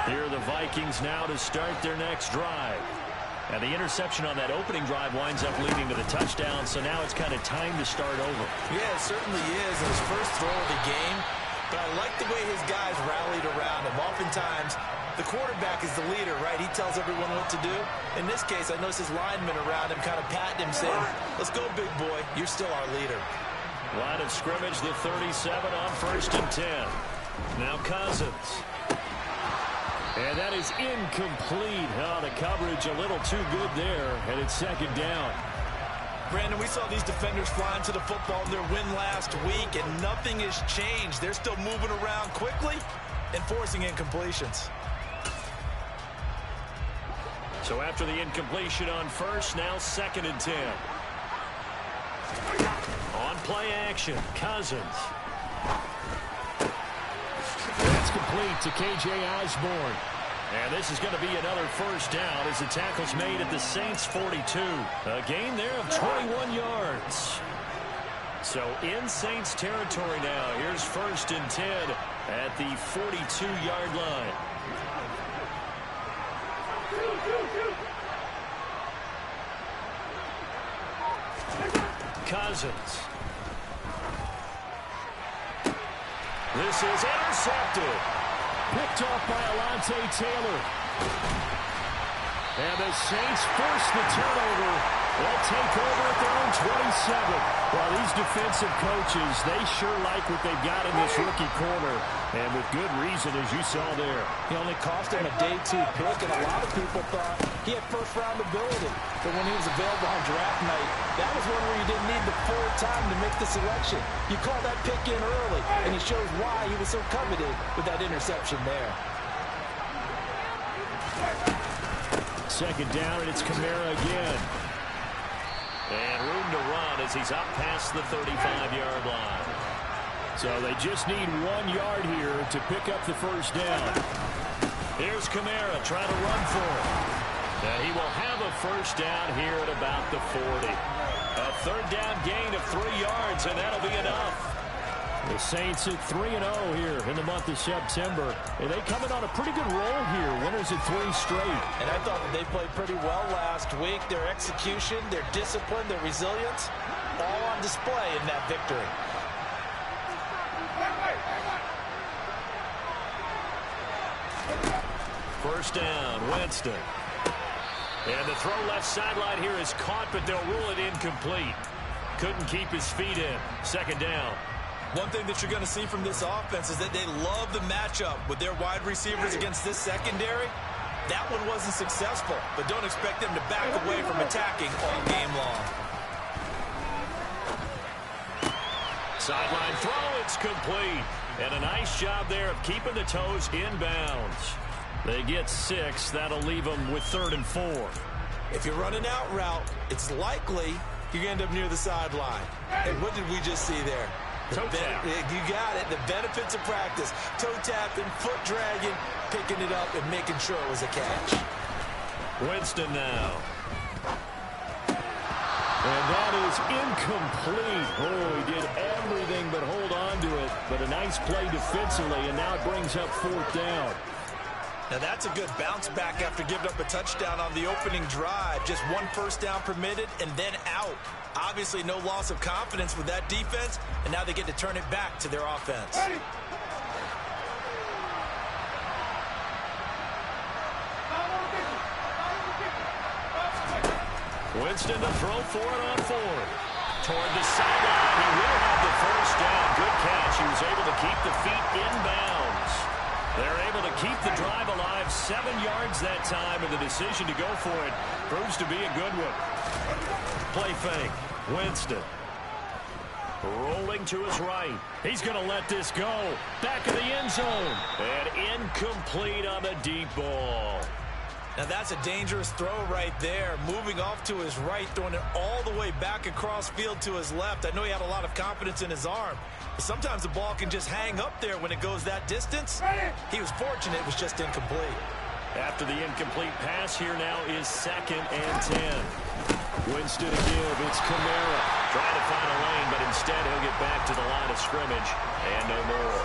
Here are the Vikings now to start their next drive. And the interception on that opening drive winds up leading to the touchdown, so now it's kind of time to start over. Yeah, it certainly is. His first throw of the game. But I like the way his guys rallied around him. Oftentimes, the quarterback is the leader, right? He tells everyone what to do. In this case, I noticed his linemen around him kind of patting him, saying, let's go, big boy. You're still our leader. Line of scrimmage, the 37 on 1st and 10. Now Cousins. And that is incomplete. Oh, the coverage a little too good there, and it's 2nd down. Brandon, we saw these defenders flying to the football in their win last week, and nothing has changed. They're still moving around quickly and forcing incompletions. So after the incompletion on 1st, now 2nd and 10. On play action, Cousins. That's complete to K.J. Osborne. And this is going to be another 1st down as the tackle's made at the Saints' 42. A gain there of 21 yards. So in Saints territory now. Here's 1st and 10 at the 42-yard line. Cousins. This is intercepted. Picked off by Alontae Taylor. And the Saints force the turnover. They'll take over at their own 27. Well, these defensive coaches, they sure like what they've got in this rookie corner. And with good reason, as you saw there. He only cost him a day 2 pick, and a lot of people thought he had first-round ability. But when he was available on draft night, that was one where you didn't need the full time to make the selection. You call that pick in early, and he shows why he was so coveted with that interception there. 2nd down, and it's Kamara again. And room to run as he's up past the 35-yard line. So they just need 1 yard here to pick up the 1st down. Here's Kamara trying to run for it. And he will have a 1st down here at about the 40. A 3rd down gain of 3 yards, and that'll be enough. The Saints at 3-0 here in the month of September. And they coming on a pretty good roll here. Winners at 3 straight. And I thought that they played pretty well last week. Their execution, their discipline, their resilience, all on display in that victory. First down, Winston. And the throw left sideline here is caught, but they'll rule it incomplete. Couldn't keep his feet in. 2nd down. One thing that you're going to see from this offense is that they love the matchup with their wide receivers against this secondary. That one wasn't successful, but don't expect them to back away from attacking all game long. Sideline throw, it's complete. And a nice job there of keeping the toes inbounds. They get 6. That'll leave them with 3rd and 4. If you're running out route, it's likely you're going to end up near the sideline. And what did we just see there? Toe tap. You got it. The benefits of practice. Toe tapping, foot dragging, picking it up, and making sure it was a catch. Winston now. And that is incomplete. Oh, he did everything but hold on to it. But a nice play defensively, and now it brings up 4th down. Now that's a good bounce back after giving up a touchdown on the opening drive. Just 1 first down permitted and then out. Obviously no loss of confidence with that defense, and now they get to turn it back to their offense. Winston to throw for it on 4th. Toward the sideline. He will have the 1st down. Good catch. He was able to keep the feet inbounds. They're able to keep the drive alive. 7 yards that time, and the decision to go for it proves to be a good one. Play fake. Winston. Rolling to his right. He's going to let this go. Back in the end zone. And incomplete on the deep ball. Now that's a dangerous throw right there. Moving off to his right, throwing it all the way back across field to his left. I know he had a lot of confidence in his arm. But sometimes the ball can just hang up there when it goes that distance. He was fortunate it was just incomplete. After the incomplete pass, here now is 2nd and 10. Winston to give. It's Kamara. Trying to find a lane, but instead he'll get back to the line of scrimmage. And no more.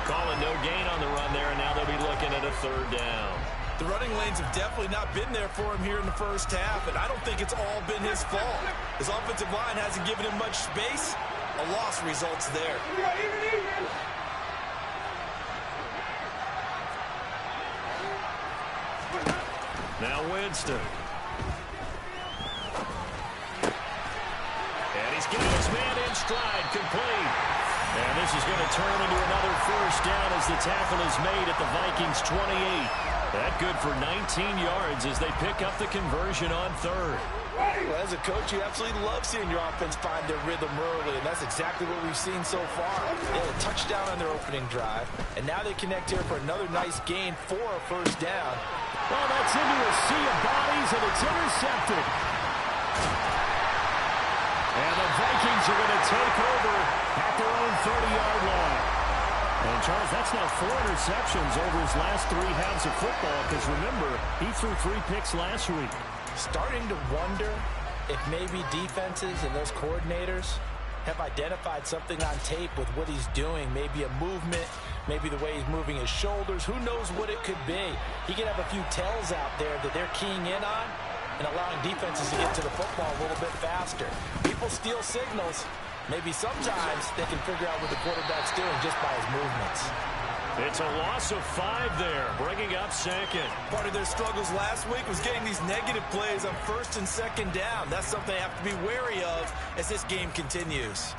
Calling no gain on the run there, and now they'll be looking at a third down. The running lanes have definitely not been there for him here in the first half, and I don't think it's all been his fault. His offensive line hasn't given him much space. A loss results there. Now Winston. And he's got his man in stride, complete. And this is going to turn into another first down as the tackle is made at the Vikings 28. That good for 19 yards as they pick up the conversion on third. Well, as a coach, you absolutely love seeing your offense find their rhythm early, and that's exactly what we've seen so far. They had a touchdown on their opening drive, and now they connect here for another nice gain for a first down. Well, that's into a sea of bodies, and it's intercepted. And the Vikings are going to take over at their own 30-yard line. And, Charles, that's now 4 interceptions over his last 3 halves of football, because, remember, he threw 3 picks last week. Starting to wonder if maybe defenses and those coordinators have identified something on tape with what he's doing, maybe a movement, maybe the way he's moving his shoulders. Who knows what it could be? He could have a few tells out there that they're keying in on and allowing defenses to get to the football a little bit faster. People steal signals. Maybe sometimes they can figure out what the quarterback's doing just by his movements. It's a loss of 5 there, bringing up second. Part of their struggles last week was getting these negative plays on first and second down. That's something they have to be wary of as this game continues.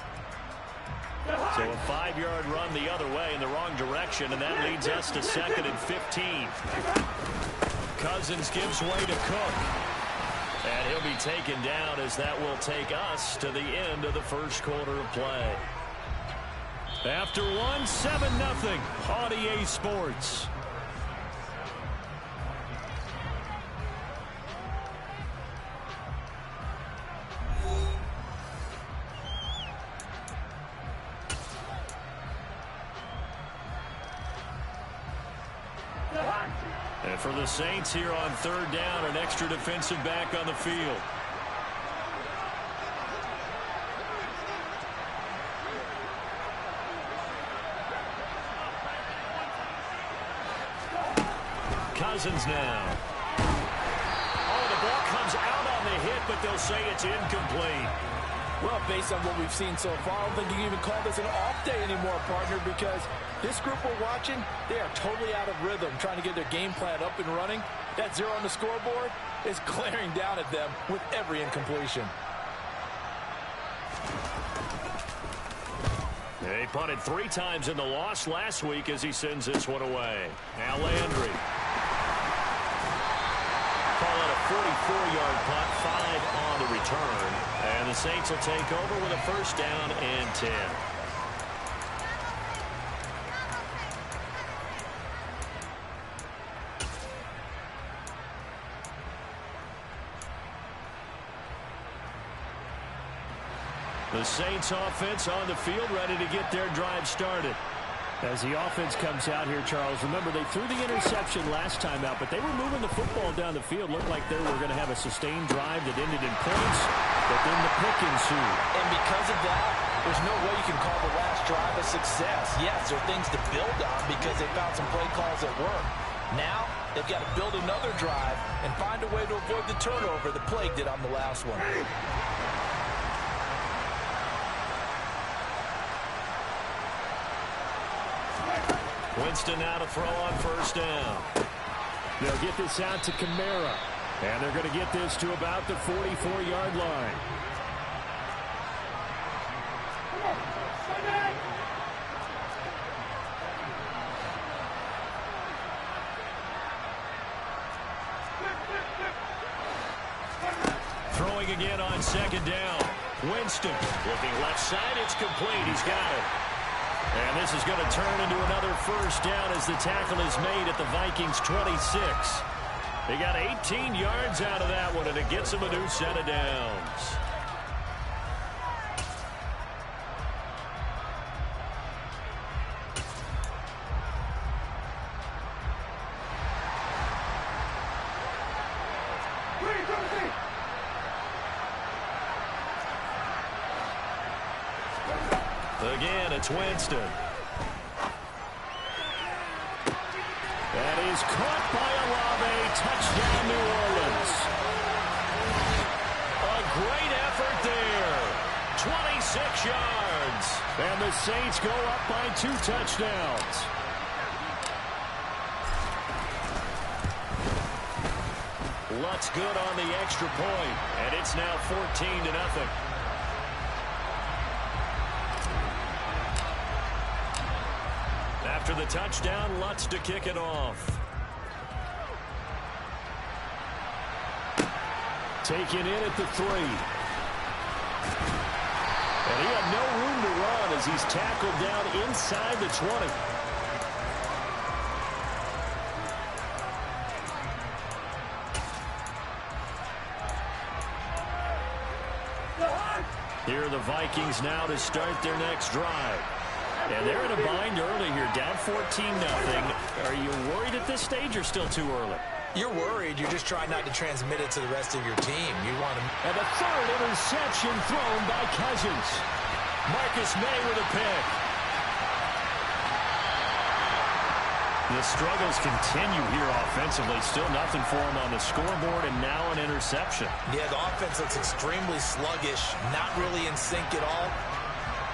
So a 5-yard run the other way in the wrong direction, and that leads us to 2nd and 15. Cousins gives way to Cook. And he'll be taken down as that will take us to the end of the first quarter of play. After 1, 7-0 on EA Sports. And for the Saints here on third down, an extra defensive back on the field. Cousins now. Oh, the ball comes out on the hit, but they'll say it's incomplete. Well, based on what we've seen so far, I don't think you can even call this an off day anymore, partner, because this group we're watching, they are totally out of rhythm, trying to get their game plan up and running. That 0 on the scoreboard is glaring down at them with every incompletion. He punted 3 times in the loss last week as he sends this one away. Now Landry. Call it a 44-yard punt, 5 on the return. And the Saints will take over with a first down and 10. The Saints offense on the field, ready to get their drive started. As the offense comes out here, Charles, remember they threw the interception last time out, but they were moving the football down the field. Looked like they were going to have a sustained drive that ended in points, but then the pick ensued. And because of that, there's no way you can call the last drive a success. Yes, there are things to build on because they found some play calls that work. Now, they've got to build another drive and find a way to avoid the turnover that plagued it on the last one. Winston now to throw on first down. They'll get this out to Kamara. And they're going to get this to about the 44-yard line. Throwing again on second down. Winston looking left side. It's complete. He's got it. And this is going to turn into another first down as the tackle is made at the Vikings 26. They got 18 yards out of that one, and it gets them a new set of downs. Again, it's Winston. That is caught by Olave. Touchdown, New Orleans. A great effort there. 26 yards. And the Saints go up by 2 touchdowns. Lutz good on the extra point, and it's now 14-0. After the touchdown, Lutz to kick it off. Taken in at the 3. And he had no room to run as he's tackled down inside the 20. Here are the Vikings now to start their next drive. And they're in a bind early here, down 14-0. Are you worried at this stage or still too early? You're worried. You're just trying not to transmit it to the rest of your team. You want to... And a third interception thrown by Cousins. Marcus May with a pick. The struggles continue here offensively. Still nothing for him on the scoreboard, and now an interception. Yeah, the offense looks extremely sluggish, not really in sync at all.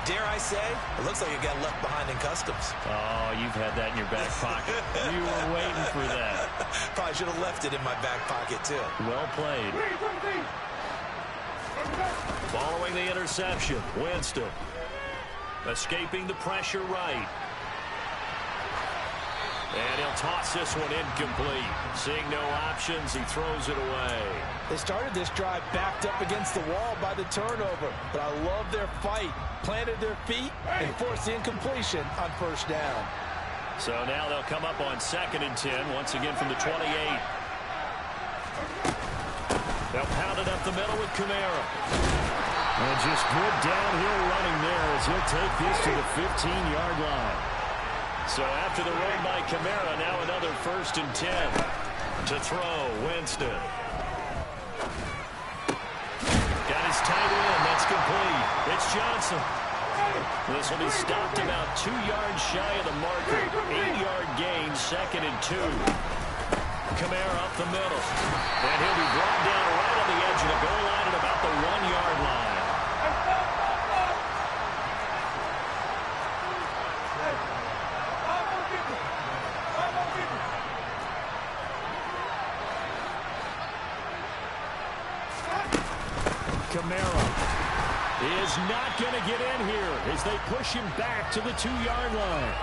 Dare I say, it looks like it got left behind in customs. Oh, you've had that in your back pocket. You were waiting for that. Probably should have left it in my back pocket, too. Well played. Following the interception, Winston. Escaping the pressure right. And he'll toss this one incomplete. Seeing no options, he throws it away. They started this drive backed up against the wall by the turnover, but I love their fight. Planted their feet and forced the incompletion on first down. So now they'll come up on 2nd and 10, once again from the 28. They'll pound it up the middle with Kamara. And just good downhill running there as he'll take this to the 15-yard line. So after the run by Kamara, now another 1st and 10. To throw, Winston. Got his tight end. That's complete. It's Johnson. This will be stopped about 2 yards shy of the marker. 8-yard gain, 2nd and 2. Kamara up the middle. And he'll be brought down right on the edge of the goal line at about the 1-yard line. Kamara is not going to get in here as they push him back to the 2-yard line.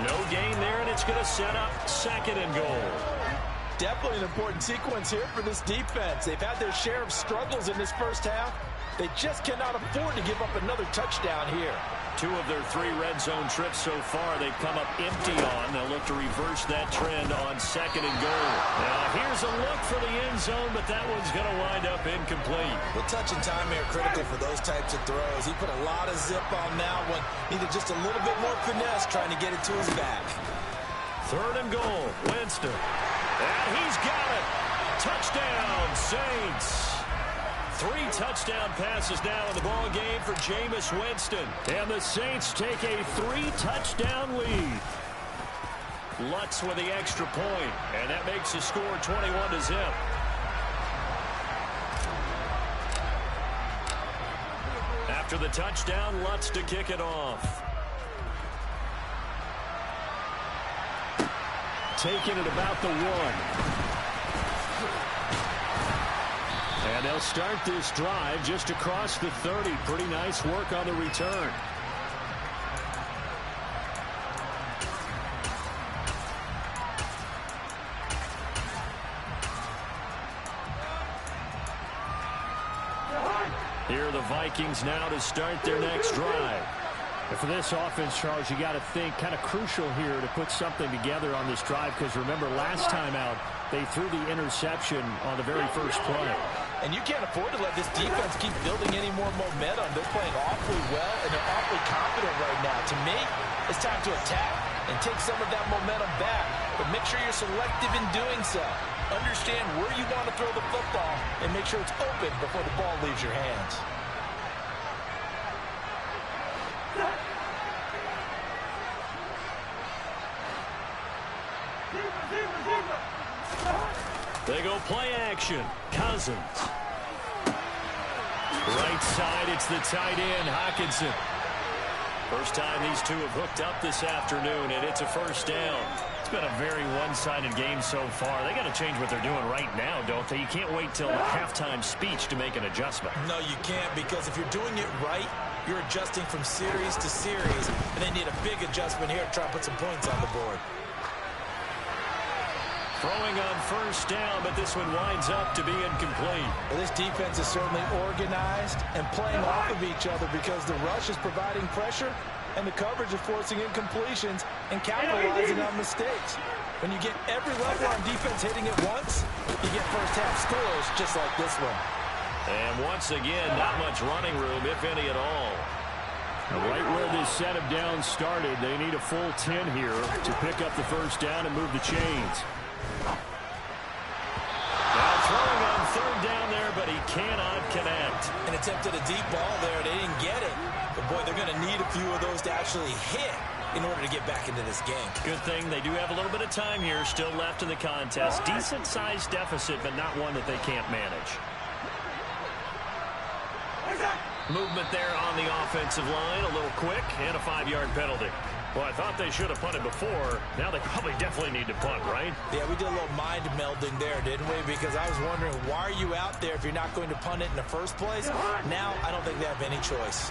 No gain there, and it's going to set up 2nd and goal. Definitely an important sequence here for this defense. They've had their share of struggles in this first half. They just cannot afford to give up another touchdown here. 2 of their 3 red zone trips so far they've come up empty on. They'll look to reverse that trend on 2nd and goal. Now here's a look for the end zone, but that one's going to wind up incomplete. The touch and time here critical for those types of throws. He put a lot of zip on that one. Needed just a little bit more finesse trying to get it to his back. 3rd and goal, Winston. And he's got it. Touchdown, Saints. 3 touchdown passes now in the ball game for Jameis Winston. And the Saints take a 3-touchdown lead. Lutz with the extra point, and that makes the score 21-0. After the touchdown, Lutz to kick it off. Taking it about the 1. And they'll start this drive just across the 30. Pretty nice work on the return. Here are the Vikings now to start their next drive. And for this offense, Charles, you got to think kind of crucial here to put something together on this drive, because remember last time out they threw the interception on the very first play. And you can't afford to let this defense keep building any more momentum. They're playing awfully well, and they're awfully confident right now. To me, it's time to attack and take some of that momentum back. But make sure you're selective in doing so. Understand where you want to throw the football and make sure it's open before the ball leaves your hands. They go play action. Cousins. Right side, it's the tight end, Hockenson. First time these two have hooked up this afternoon, and it's a first down. It's been a very one-sided game so far. They got to change what they're doing right now, don't they? You can't wait till the halftime speech to make an adjustment. No, you can't, because if you're doing it right, you're adjusting from series to series, and they need a big adjustment here to try to put some points on the board. Throwing on first down, but this one winds up to be incomplete. Well, this defense is certainly organized and playing off of each other because the rush is providing pressure and the coverage is forcing incompletions and capitalizing on mistakes. When you get every level on defense hitting it once, you get first-half scores just like this one. And once again, not much running room, if any at all. Right where this set of downs started, they need a full 10 here to pick up the first down and move the chains. Now throwing on third down there, but he cannot connect. An attempt at a deep ball there. They didn't get it. But, boy, they're going to need a few of those to actually hit in order to get back into this game. Good thing they do have a little bit of time here still left in the contest. Decent-sized deficit, but not one that they can't manage. Movement there on the offensive line, a little quick, and a 5-yard penalty. Well, I thought they should have punted before. Now they probably definitely need to punt, right? Yeah, we did a little mind melding there, didn't we? Because I was wondering, why are you out there if you're not going to punt it in the first place? Now, I don't think they have any choice.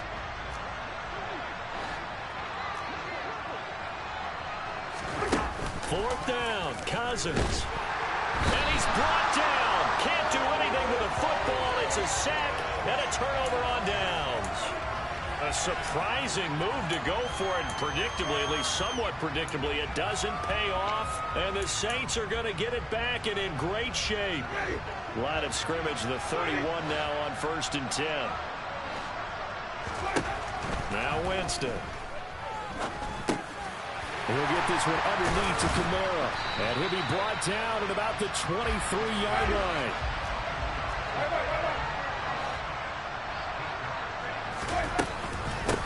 Fourth down, Cousins. And he's brought down. Can't do anything with a football. It's a sack and a turnover on downs. A surprising move to go for it, predictably, at least somewhat predictably. It doesn't pay off, and the Saints are going to get it back and in great shape. Line of scrimmage, the 31 now on 1st and 10. Now Winston. He'll get this one underneath to Kamara, and he'll be brought down at about the 23-yard line.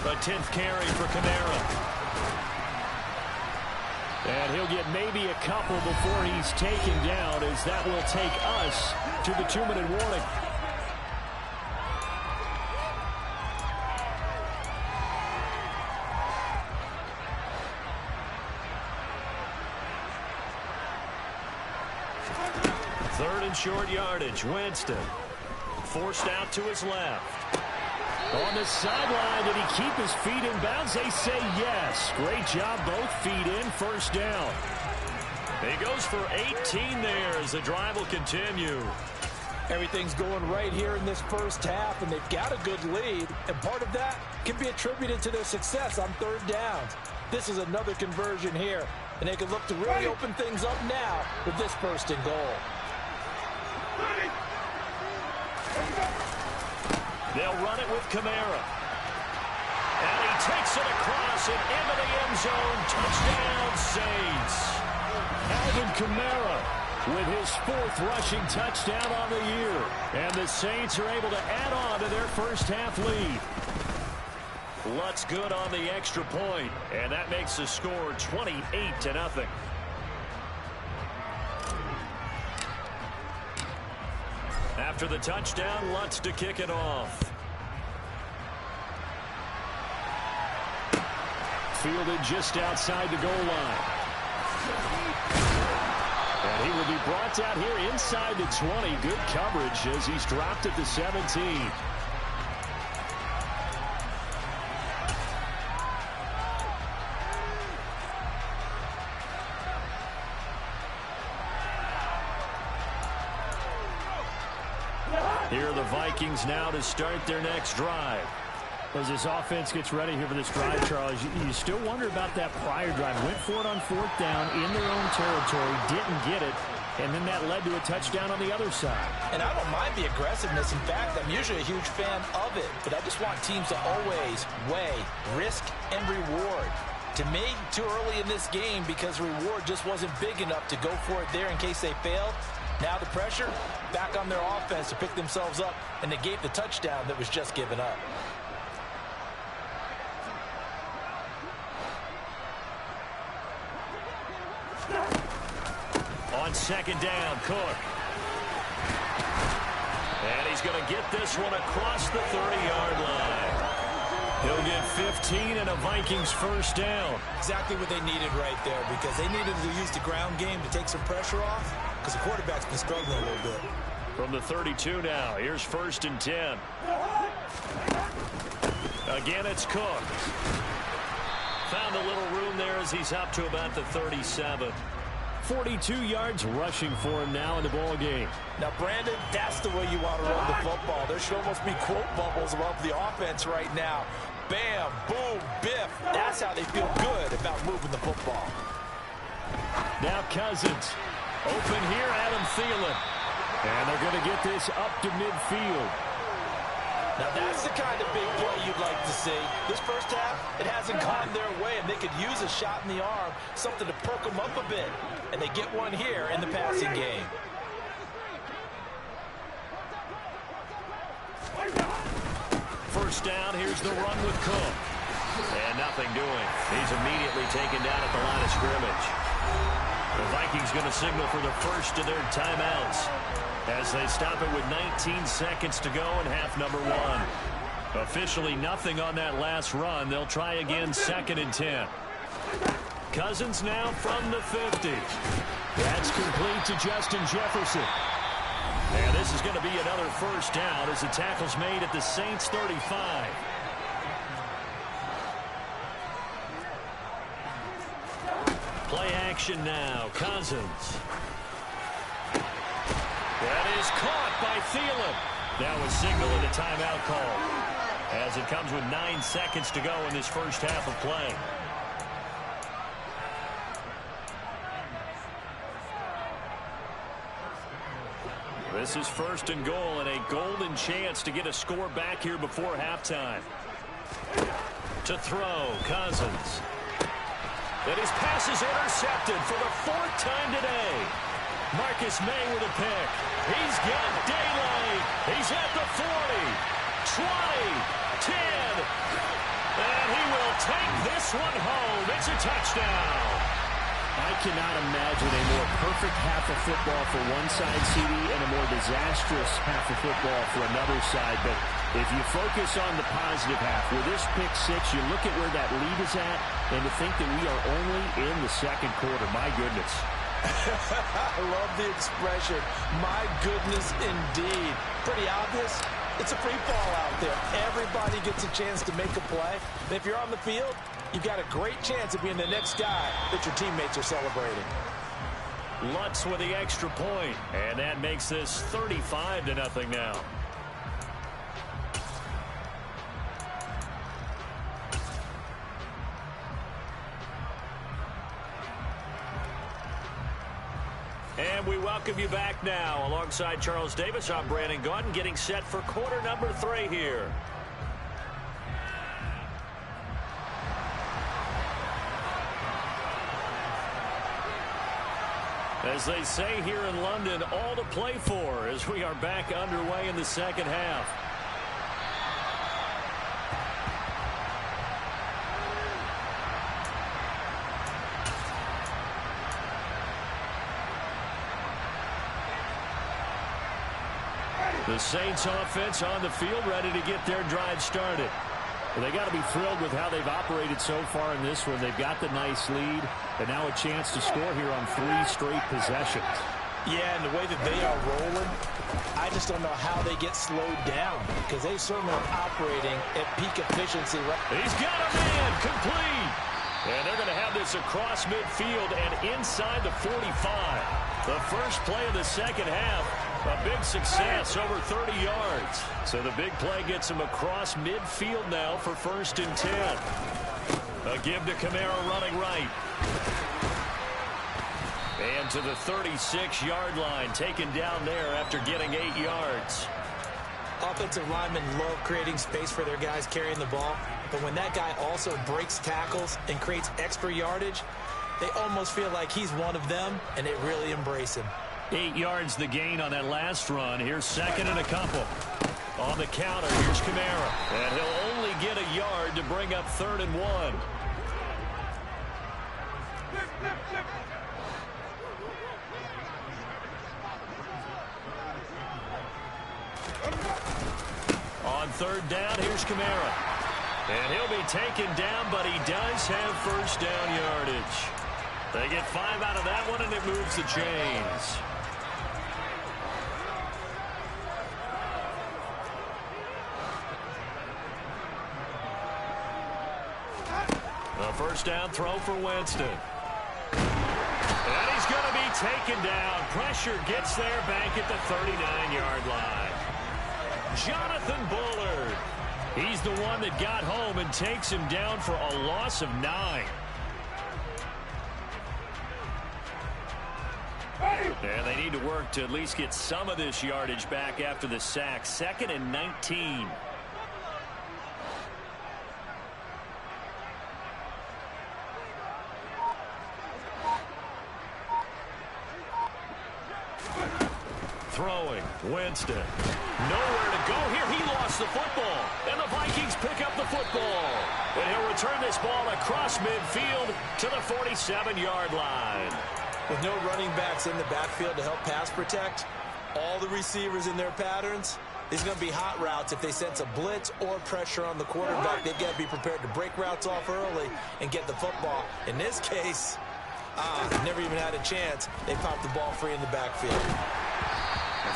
A 10th carry for Kamara. And he'll get maybe a couple before he's taken down, as that will take us to the 2-minute warning. Third and short yardage. Winston forced out to his left. On the sideline, did he keep his feet in bounds? They say yes. Great job, both feet in, first down. He goes for 18 there as the drive will continue. Everything's going right here in this first half, and they've got a good lead, and part of that can be attributed to their success on third downs. This is another conversion here, and they can look to really open things up now with this 1st and goal. They'll run it with Kamara. And he takes it across and into the end zone. Touchdown, Saints. Alvin Kamara with his 4th rushing touchdown on the year. And the Saints are able to add on to their first half lead. Lutz good on the extra point, and that makes the score 28-0. After the touchdown, Lutz to kick it off. Fielded just outside the goal line. And he will be brought down here inside the 20. Good coverage as he's dropped at the 17. Here are the Vikings now to start their next drive. As this offense gets ready here for this drive, Charles, you still wonder about that prior drive. Went for it on 4th down in their own territory, didn't get it, and then that led to a touchdown on the other side. And I don't mind the aggressiveness. In fact, I'm usually a huge fan of it, but I just want teams to always weigh risk and reward. To me, too early in this game because reward just wasn't big enough to go for it there in case they failed. Now the pressure back on their offense to pick themselves up and negate the touchdown that was just given up. on second down. Cook. And he's going to get this one across the 30-yard line. He'll get 15 and a Vikings first down. Exactly what they needed right there, because they needed to use the ground game to take some pressure off, because the quarterback's been struggling a little bit. From the 32 now, here's 1st and 10. Again, it's Cook. Found a little room there as he's up to about the 37. 42 yards rushing for him now in the ball game. Now, Brandon, that's the way you want to run the football. There should almost be quote bubbles above the offense right now. Bam, boom, biff. That's how they feel good about moving the football. Now Cousins. Open here, Adam Thielen. And they're going to get this up to midfield. Now, that's the kind of big play you'd like to see. This first half, it hasn't gone their way, and they could use a shot in the arm, something to perk them up a bit. And they get one here in the passing game. First down, here's the run with Cook. And nothing doing. He's immediately taken down at the line of scrimmage. The Vikings going to signal for the first of their timeouts as they stop it with 19 seconds to go in half number 1. Officially nothing on that last run. They'll try again 2nd and 10. Cousins now from the 50. That's complete to Justin Jefferson. And this is going to be another first down as the tackle's made at the Saints 35. Play action now. Cousins. That is caught by Thielen. That was signaling a timeout call as it comes with 9 seconds to go in this first half of play. This is 1st and goal and a golden chance to get a score back here before halftime. To throw, Cousins. And his pass is intercepted for the 4th time today. Marcus May with a pick. He's got daylight. He's at the 40, 20, 10. And he will take this one home. It's a touchdown. I cannot imagine a more perfect half of football for one side, CD, and a more disastrous half of football for another side. But if you focus on the positive half, with this pick 6, you look at where that lead is at, and to think that we are only in the 2nd quarter. My goodness. I love the expression. My goodness, indeed. Pretty obvious. It's a free fall out there. Everybody gets a chance to make a play. And if you're on the field, you've got a great chance of being the next guy that your teammates are celebrating. Lutz with the extra point, and that makes this 35-0 now. And we welcome you back now. Alongside Charles Davis, I'm Brandon Gaudin, getting set for quarter number 3 here. As they say here in London, all to play for as we are back underway in the second half. The Saints offense on the field, ready to get their drive started. Well, they got to be thrilled with how they've operated so far in this one. They've got the nice lead, and now a chance to score here on 3 straight possessions. Yeah, and the way that they are rolling, I just don't know how they get slowed down, because they certainly are operating at peak efficiency. He's got a man, complete. And they're going to have this across midfield and inside the 45. The first play of the second half, a big success, over 30 yards. So the big play gets him across midfield now for 1st and 10. A give to Kamara running right. And to the 36-yard line, taken down there after getting 8 yards. Offensive linemen love creating space for their guys carrying the ball, but when that guy also breaks tackles and creates extra yardage, they almost feel like he's one of them, and they really embrace him. 8 yards the gain on that last run. Here's 2nd and a couple. On the counter, here's Kamara. And he'll only get a yard to bring up 3rd and 1. On third down, here's Kamara. And he'll be taken down, but he does have first down yardage. They get 5 out of that one, and it moves the chains. A first down throw for Winston. And he's going to be taken down. Pressure gets there back at the 39-yard line. Jonathan Bullard. He's the one that got home and takes him down for a loss of 9. And they need to work to at least get some of this yardage back after the sack. 2nd and 19. Throwing, Winston. Nowhere to go here. He lost the football. And the Vikings pick up the football. And he'll return this ball across midfield to the 47-yard line. With no running backs in the backfield to help pass protect, all the receivers in their patterns, these are going to be hot routes. If they sense a blitz or pressure on the quarterback, they've got to be prepared to break routes off early and get the football. In this case, never even had a chance. They popped the ball free in the backfield.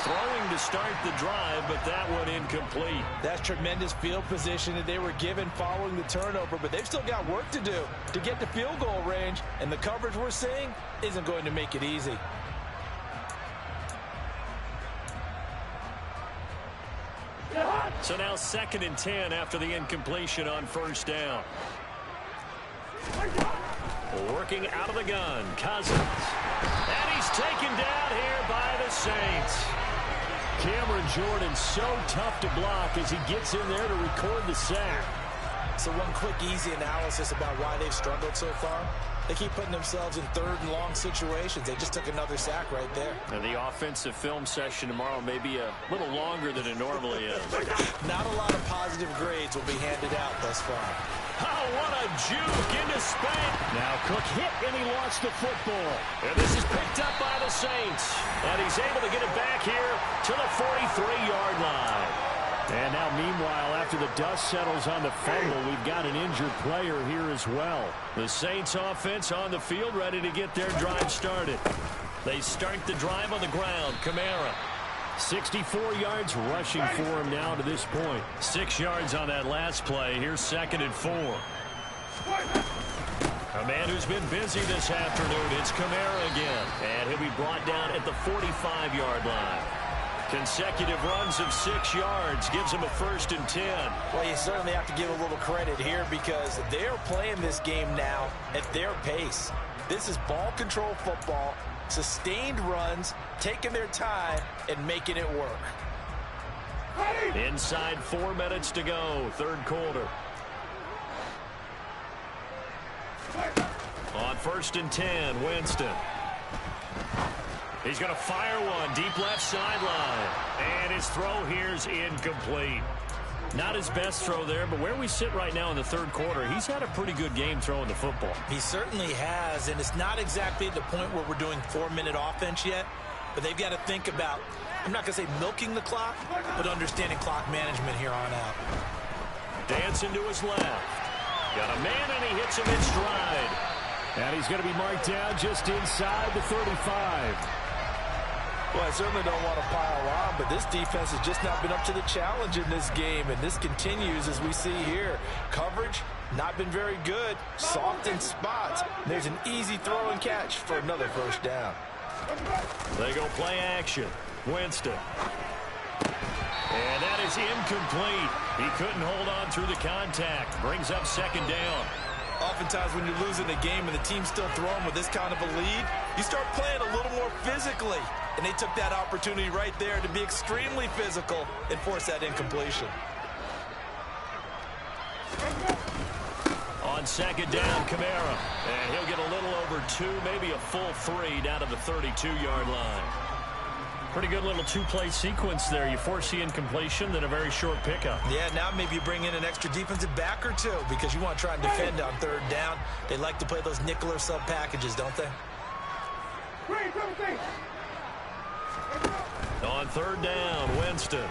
Throwing to start the drive, but that one incomplete. That's tremendous field position that they were given following the turnover, but they've still got work to do to get to field goal range, and the coverage we're seeing isn't going to make it easy. So now 2nd and 10 after the incompletion on first down. Working out of the gun, Cousins. And he's taken down here by the Saints. Cameron Jordan so tough to block as he gets in there to record the sack. So one quick, easy analysis about why they've struggled so far. They keep putting themselves in 3rd and long situations. They just took another sack right there. And the offensive film session tomorrow may be a little longer than it normally is. Not a lot of positive grades will be handed out thus far. Oh, what a juke into Spank. Now Cook hit and he lost the football. And this is picked up by the Saints. And he's able to get it back here to the 43-yard line. And now, meanwhile, after the dust settles on the fumble, we've got an injured player here as well. The Saints offense on the field ready to get their drive started. They start the drive on the ground. Kamara. 64 yards rushing for him now to this point. 6 yards on that last play. Here's 2nd and 4. A man who's been busy this afternoon. It's Kamara again. And he'll be brought down at the 45-yard line. Consecutive runs of 6 yards gives him a 1st and 10. Well, you certainly have to give a little credit here because they're playing this game now at their pace. This is ball control football. Sustained runs, taking their time, and making it work. Inside 4 minutes to go, 3rd quarter. On 1st and 10, Winston. He's going to fire one, deep left sideline. And his throw here's incomplete. Not his best throw there, but where we sit right now in the 3rd quarter, he's had a pretty good game throwing the football. He certainly has, and it's not exactly at the point where we're doing 4-minute offense yet, but they've got to think about, I'm not going to say milking the clock, but understanding clock management here on out. Dancing to his left. Got a man, and he hits him in stride. And he's going to be marked down just inside the 35. Well, I certainly don't want to pile on, but this defense has just not been up to the challenge in this game, and this continues as we see here. Coverage, not been very good. Soft in spots. There's an easy throw and catch for another 1st down. They go play action. Winston. And that is incomplete. He couldn't hold on through the contact. Brings up 2nd down. Oftentimes when you're losing a game and the team's still throwing with this kind of a lead, you start playing a little more physically. And they took that opportunity right there to be extremely physical and force that incompletion. On 2nd down, Kamara. And he'll get a little over 2, maybe a full 3 down to the 32-yard line. Pretty good little 2-play sequence there. You force the incompletion, then a very short pickup. Yeah, now maybe you bring in an extra defensive back or 2 because you want to try and defend on 3rd down. They like to play those nickel or sub packages, don't they? On 3rd down, Winston.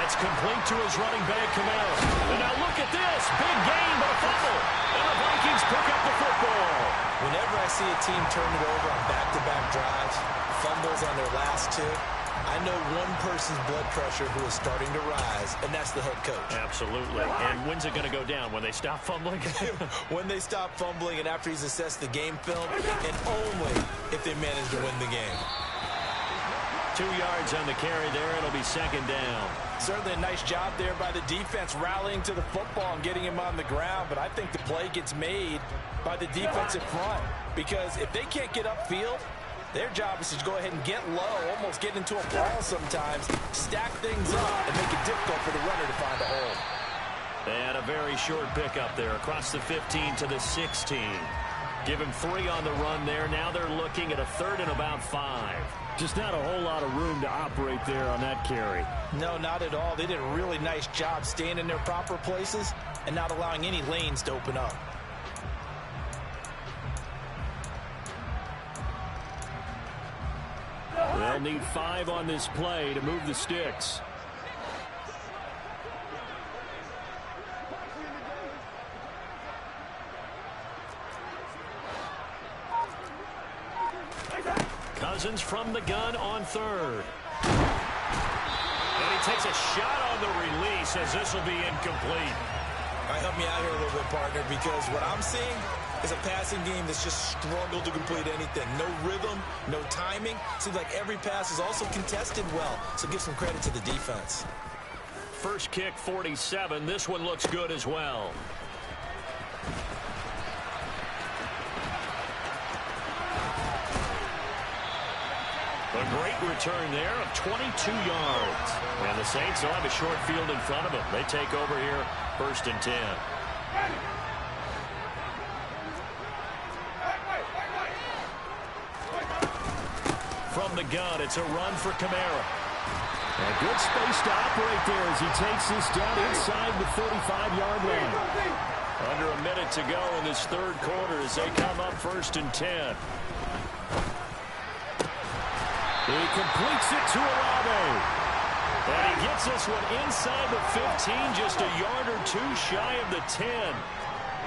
That's complete to his running back, Kamara. And now look at this. Big gain, but a fumble. And the Vikings pick up the football. Whenever I see a team turn it over on back-to-back drives, fumbles on their last two, I know one person's blood pressure who is starting to rise, and that's the head coach. Absolutely. And when's it going to go down? When they stop fumbling? When they stop fumbling and after he's assessed the game film, and only if they manage to win the game. 2 yards on the carry there. It'll be second down. Certainly a nice job there by the defense rallying to the football and getting him on the ground, but I think the play gets made by the defensive front because if they can't get upfield, their job is to go ahead and get low, almost get into a ball sometimes, stack things up, and make it difficult for the runner to find a hole. And a very short pickup there across the 15 to the 16. Give him 3 on the run there. Now they're looking at a 3rd and about 5. Just not a whole lot of room to operate there on that carry. No, not at all. They did a really nice job staying in their proper places and not allowing any lanes to open up. They'll need 5 on this play to move the sticks. Cousins from the gun on 3rd. And he takes a shot on the release as this will be incomplete. All right, help me out here a little bit, partner, because what I'm seeing is a passing game that's just struggled to complete anything. No rhythm, no timing. Seems like every pass is also contested well, so give some credit to the defense. First kick, 47. This one looks good as well. A great return there of 22 yards. And the Saints will have a short field in front of them. They take over here, 1st and 10. From the gun, it's a run for Kamara. A good space to operate there as he takes this down inside the 35-yard line. Under a minute to go in this 3rd quarter as they come up 1st and 10. He completes it to Olave. And he gets this one inside the 15, just a yard or 2 shy of the 10.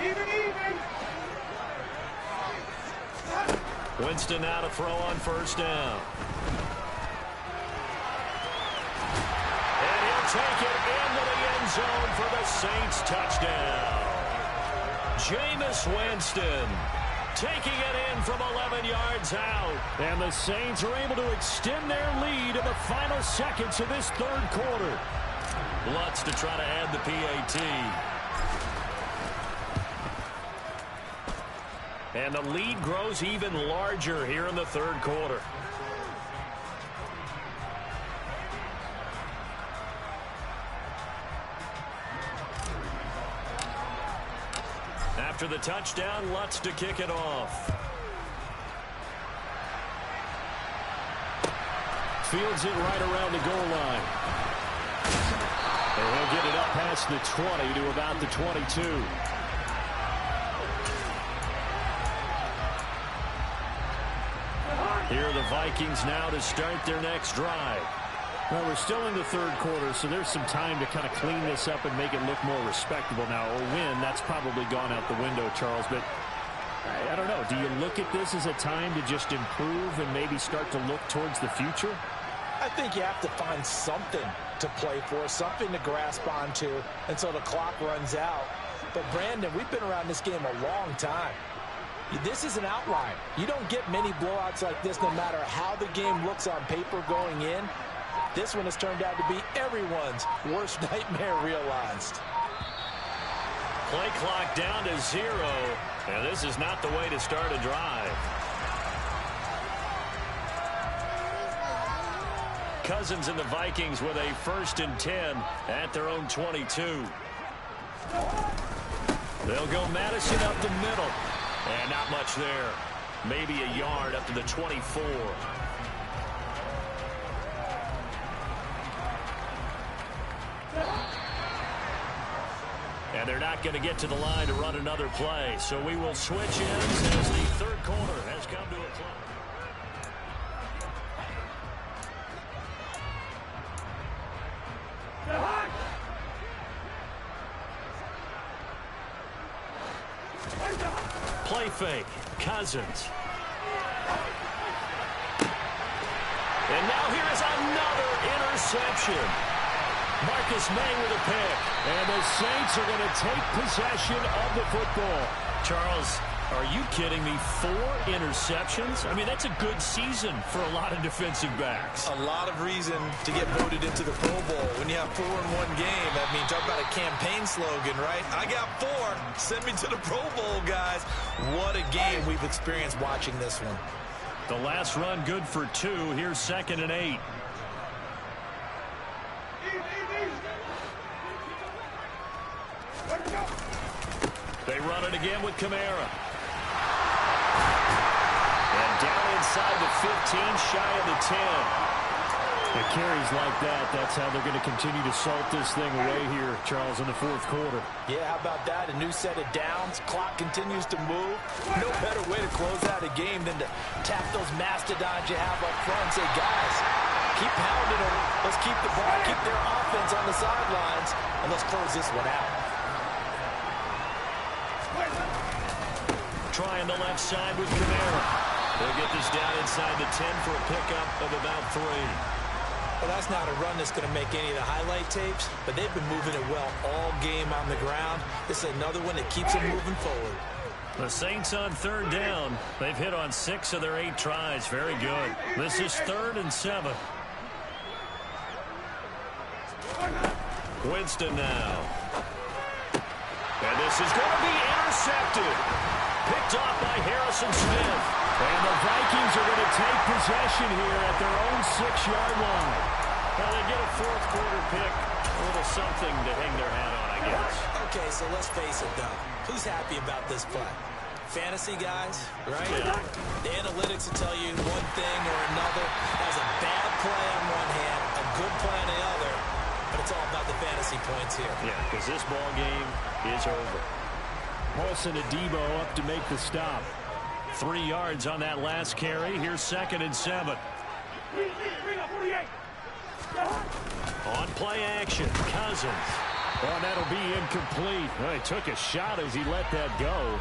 Even. Winston now to throw on 1st down. And he'll take it into the end zone for the Saints touchdown. Jameis Winston taking it in from 11 yards out. And the Saints are able to extend their lead in the final seconds of this 3rd quarter. Lutz to try to add the PAT. And the lead grows even larger here in the 3rd quarter. After the touchdown, Lutz to kick it off. Fields it right around the goal line. And he'll get it up past the 20 to about the 22. Here are the Vikings now to start their next drive. Well, we're still in the 3rd quarter, so there's some time to kind of clean this up and make it look more respectable now. A win, that's probably gone out the window, Charles, but I don't know. Do you look at this as a time to just improve and maybe start to look towards the future? I think you have to find something to play for, something to grasp onto until the clock runs out. But, Brandon, we've been around this game a long time. This is an outlier. You don't get many blowouts like this no matter how the game looks on paper going in. This one has turned out to be everyone's worst nightmare realized. Play clock down to 0. And this is not the way to start a drive. Cousins and the Vikings with a 1st and 10 at their own 22. They'll go Madison up the middle. And not much there. Maybe a yard up to the 24. And they're not going to get to the line to run another play. So we will switch ends as the 3rd quarter has come to a close. play fake. Cousins. And now here is another interception. Marcus May with a pick. And the Saints are going to take possession of the football. Charles, are you kidding me? 4 interceptions? I mean, that's a good season for a lot of defensive backs. A lot of reason to get voted into the Pro Bowl. When you have 4 in one game, I mean, talk about a campaign slogan, right? I got 4. Send me to the Pro Bowl, guys. What a game we've experienced watching this one. The last run good for 2. Here's 2nd and 8. They run it again with Kamara. And down inside the 15, shy of the 10. The carries like that, that's how they're going to continue to salt this thing away here, Charles, in the 4th quarter. Yeah, how about that? A new set of downs. Clock continues to move. No better way to close out a game than to tap those mastodons you have up front and say, guys, keep pounding them. Let's keep the ball, keep their offense on the sidelines, and let's close this one out. Trying the left side with Kamara. They'll get this down inside the 10 for a pickup of about 3. Well, that's not a run that's going to make any of the highlight tapes, but they've been moving it well all game on the ground. This is another one that keeps them moving forward. The Saints on 3rd down. They've hit on 6 of their 8 tries. Very good. This is 3rd and 7. Winston now. And this is going to be intercepted. Picked off by Harrison Smith. And the Vikings are going to take possession here at their own 6-yard line. Well, they get a 4th quarter pick. A little something to hang their hat on, I guess. Okay, so let's face it, though. Who's happy about this play? Fantasy guys, right? Yeah. The analytics will tell you one thing or another. That was a bad play on one hand, a good play on the other. But it's all about the fantasy points here. Yeah, because this ball game is over. Paulson to Debo up to make the stop. 3 yards on that last carry. Here's 2nd and 7. On play action, Cousins. Oh, that'll be incomplete. Well, he took a shot as he let that go.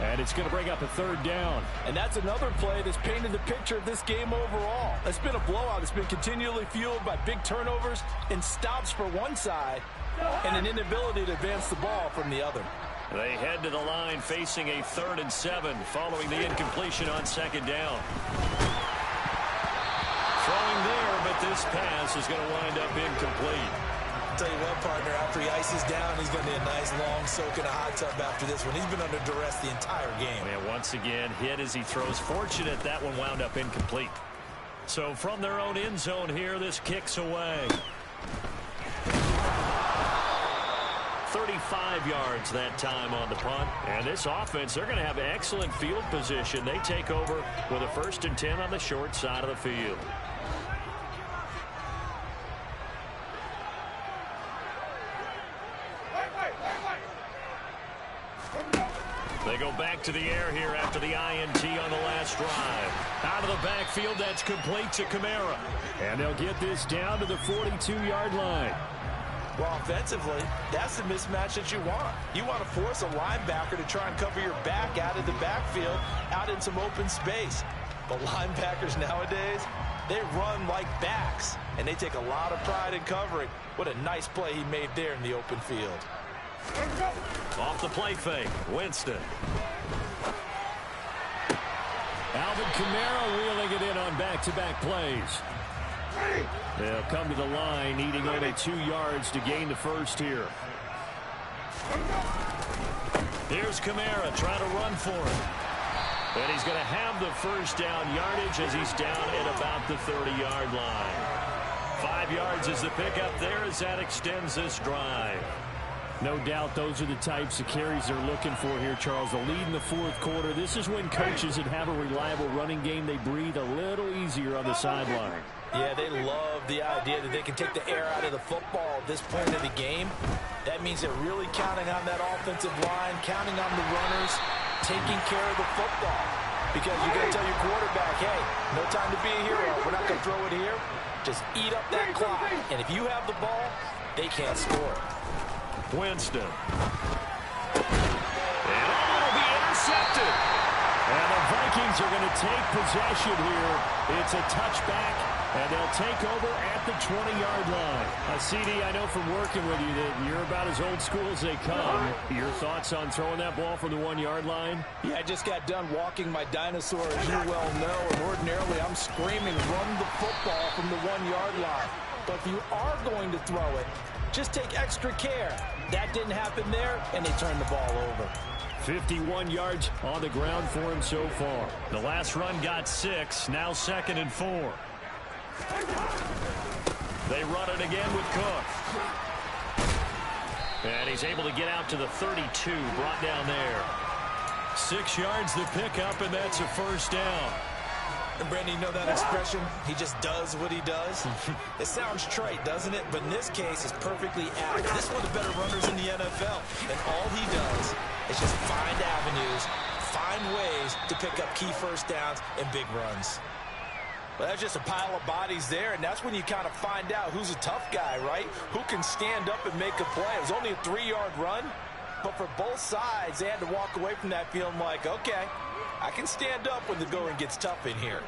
And it's going to bring up a 3rd down. And that's another play that's painted the picture of this game overall. It's been a blowout. It's been continually fueled by big turnovers and stops for one side and an inability to advance the ball from the other. They head to the line facing a 3rd and 7 following the incompletion on 2nd down. Throwing there, but this pass is going to wind up incomplete. I'll tell you what, partner, after he ices down, he's going to need a nice long soak in a hot tub after this one. He's been under duress the entire game. And once again, hit as he throws. Fortunate that one wound up incomplete. So from their own end zone here, this kicks away. 35 yards that time on the punt. And this offense, they're going to have excellent field position. They take over with a 1st and 10 on the short side of the field. They go back to the air here after the INT on the last drive. Out of the backfield, that's complete to Kamara. And they'll get this down to the 42-yard line. Well, offensively, that's the mismatch that you want. You want to force a linebacker to try and cover your back out of the backfield, out in some open space. But linebackers nowadays, they run like backs, and they take a lot of pride in covering. What a nice play he made there in the open field. Off the play fake, Winston. Alvin Kamara wheeling it in on back-to-back plays. They'll come to the line, needing only 2 yards to gain the 1st here. Here's Kamara trying to run for it. And he's going to have the 1st down yardage as he's down at about the 30-yard line. 5 yards is the pickup there as that extends this drive. No doubt those are the types of carries they're looking for here, Charles. The lead in the 4th quarter. This is when coaches that have a reliable running game, they breathe a little easier on the sideline. Yeah, they love the idea that they can take the air out of the football at this point of the game. That means they're really counting on that offensive line, counting on the runners, taking care of the football. Because you're going to tell your quarterback, hey, no time to be a hero. We're not going to throw it here. Just eat up that clock. And if you have the ball, they can't score. Winston. And it'll be intercepted. And the Vikings are going to take possession here. It's a touchback, and they'll take over at the 20-yard line. CD, I know from working with you that you're about as old school as they come. Your thoughts on throwing that ball from the 1-yard line? Yeah, I just got done walking my dinosaur, as you well know, and ordinarily I'm screaming, run the football from the 1-yard line. But if you are going to throw it, just take extra care. That didn't happen there, and they turned the ball over. 51 yards on the ground for him so far. The last run got 6, now 2nd and 4. They run it again with Cook. And he's able to get out to the 32, brought down there. 6 yards the pickup, and that's a first down. And Brandon, you know that expression? He just does what he does. It sounds trite, doesn't it? But in this case, it's perfectly apt. This is one of the better runners in the NFL. And all he does is just find avenues, find ways to pick up key first downs and big runs. Well, that's just a pile of bodies there, and that's when you kind of find out who's a tough guy, right? Who can stand up and make a play. It was only a 3-yard run, but for both sides, they had to walk away from that feeling like, okay, I can stand up when the going gets tough in here.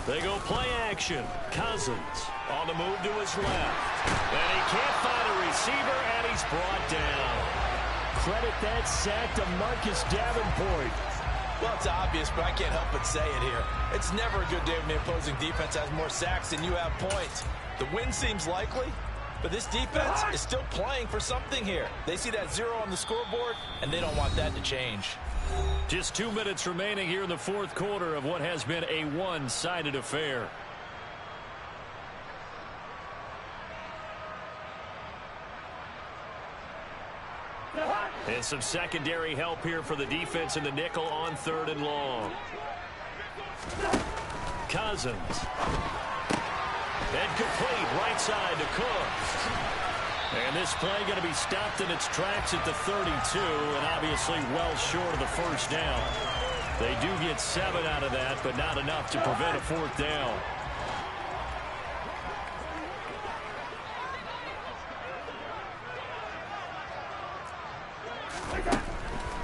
They go play action. Cousins on the move to his left. And he can't find a receiver, and he's brought down. Credit that sack to Marcus Davenport. Well, it's obvious, but I can't help but say it here. It's never a good day when the opposing defense has more sacks than you have points. The win seems likely, but this defense is still playing for something here. They see that 0 on the scoreboard, and they don't want that to change. Just 2 minutes remaining here in the fourth quarter of what has been a one-sided affair. And some secondary help here for the defense in the nickel on 3rd and long. Cousins. And complete right side to Cook. And this play going to be stopped in its tracks at the 32, and obviously well short of the first down. They do get 7 out of that, but not enough to prevent a 4th down.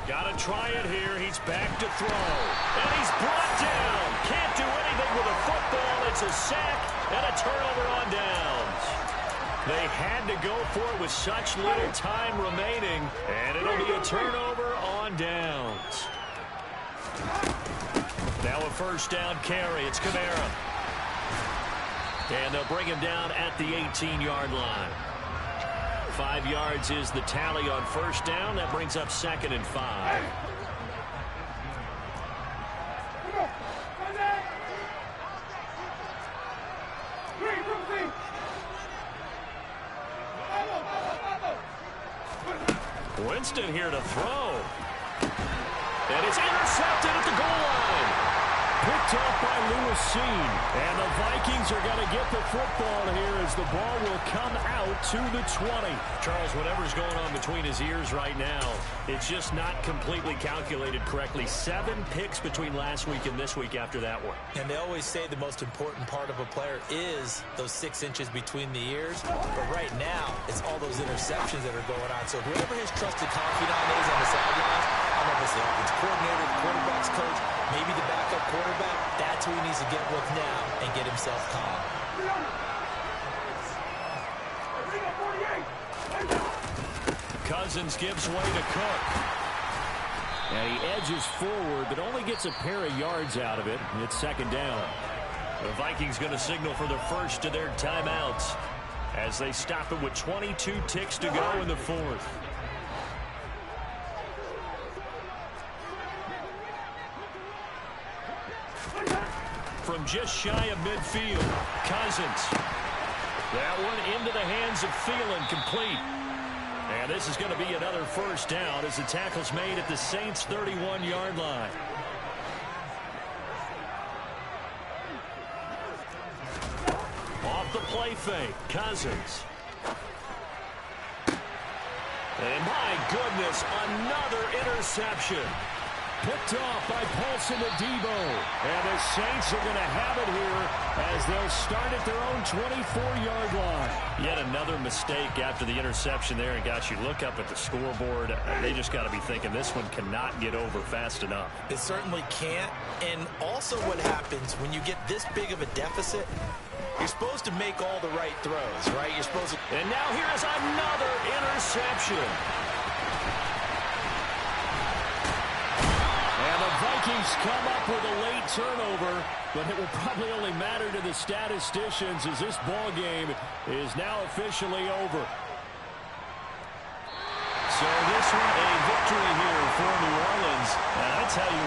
Got to try it here. He's back to throw. And he's brought down. Can't do anything with a football. It's a sack and a turnover on downs. They had to go for it with such little time remaining, and it'll be a turnover on downs. Now a first down carry. It's Kamara. And they'll bring him down at the 18-yard line. 5 yards is the tally on first down. That brings up 2nd and 5. Winston here to throw. And it's intercepted at the goal line. Picked up by Lewis Seen. And the Vikings are going to get the football here as the ball will come out to the 20. Charles, whatever's going on between his ears right now, it's just not completely calculated correctly. 7 picks between last week and this week after that one. And they always say the most important part of a player is those 6 inches between the ears. But right now, it's all those interceptions that are going on. So whoever his trusted confidant is on the sidelines, I don't know if it's the offensive coordinator, the quarterback's coach, maybe the backup quarterback, that's who he needs to get with now and get himself calm. Cousins gives way to Cook. And he edges forward, but only gets a pair of yards out of it. It's 2nd down. The Vikings going to signal for the first of their timeouts as they stop it with 22 ticks to go in the 4th. From just shy of midfield, Cousins. That one into the hands of Thielen, complete. And this is going to be another first down as the tackle's made at the Saints' 31-yard line. Off the play fake, Cousins. And my goodness, another interception. Picked off by Paulson Adebo. And the Saints are going to have it here as they'll start at their own 24-yard line. Yet another mistake after the interception there. And, gosh, you look up at the scoreboard. They just got to be thinking this one cannot get over fast enough. It certainly can't. And also what happens when you get this big of a deficit, you're supposed to make all the right throws, right? You're supposed to. And now here's another interception. And the Vikings come up with a late turnover, but it will probably only matter to the statisticians as this ball game is now officially over. So this one a victory here for New Orleans. And I tell you what.